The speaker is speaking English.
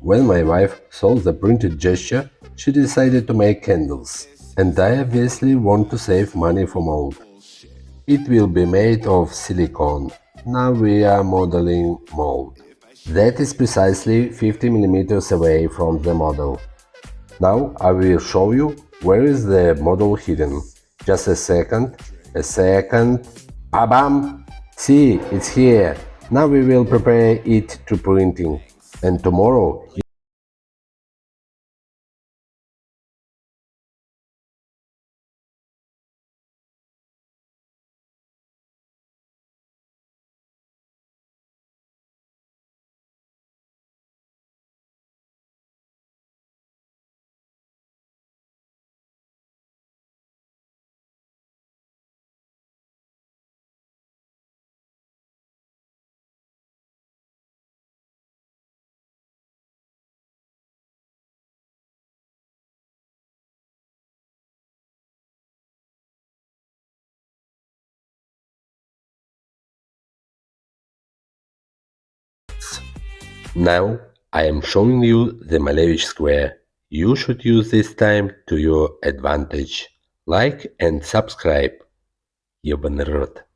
When my wife saw the printed gesture, she decided to make candles. And I obviously want to save money for mold. It will be made of silicone. Now we are modeling mold. That is precisely 50 millimeters away from the model. Now I will show you where is the model hidden. Just a second. Bam! See, it's here. Now we will prepare it to printing. And tomorrow. Now I am showing you the Malevich square. You should use this time to your advantage. Like and subscribe. Ёбаный рот.